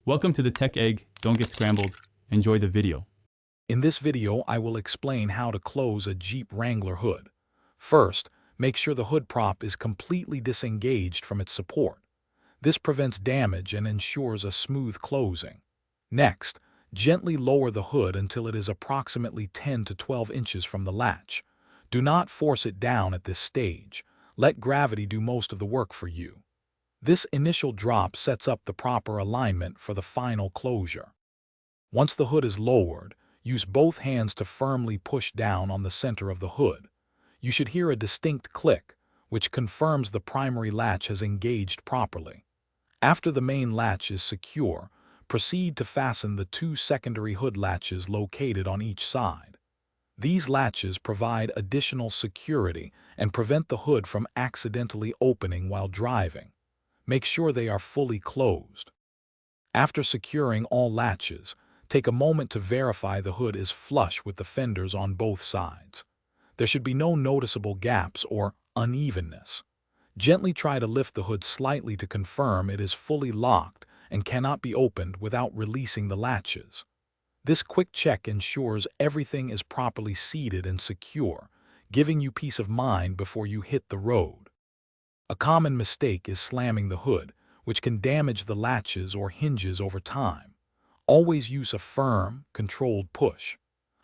Welcome to the Tech Egg. Don't get scrambled. Enjoy the video. In this video, I will explain how to close a Jeep Wrangler hood. First, make sure the hood prop is completely disengaged from its support. This prevents damage and ensures a smooth closing. Next, gently lower the hood until it is approximately 10 to 12 inches from the latch. Do not force it down at this stage. Let gravity do most of the work for you. This initial drop sets up the proper alignment for the final closure. Once the hood is lowered, use both hands to firmly push down on the center of the hood. You should hear a distinct click, which confirms the primary latch has engaged properly. After the main latch is secure, proceed to fasten the two secondary hood latches located on each side. These latches provide additional security and prevent the hood from accidentally opening while driving. Make sure they are fully closed. After securing all latches, take a moment to verify the hood is flush with the fenders on both sides. There should be no noticeable gaps or unevenness. Gently try to lift the hood slightly to confirm it is fully locked and cannot be opened without releasing the latches. This quick check ensures everything is properly seated and secure, giving you peace of mind before you hit the road. A common mistake is slamming the hood, which can damage the latches or hinges over time. Always use a firm, controlled push.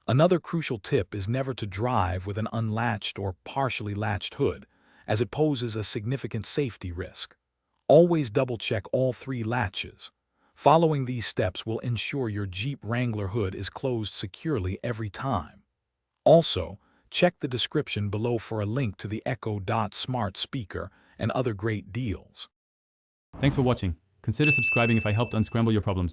Another crucial tip is never to drive with an unlatched or partially latched hood, as it poses a significant safety risk. Always double-check all three latches. Following these steps will ensure your Jeep Wrangler hood is closed securely every time. Also, check the description below for a link to the Echo Dot smart speaker and other great deals. Thanks for watching. Consider subscribing if I helped unscramble your problems.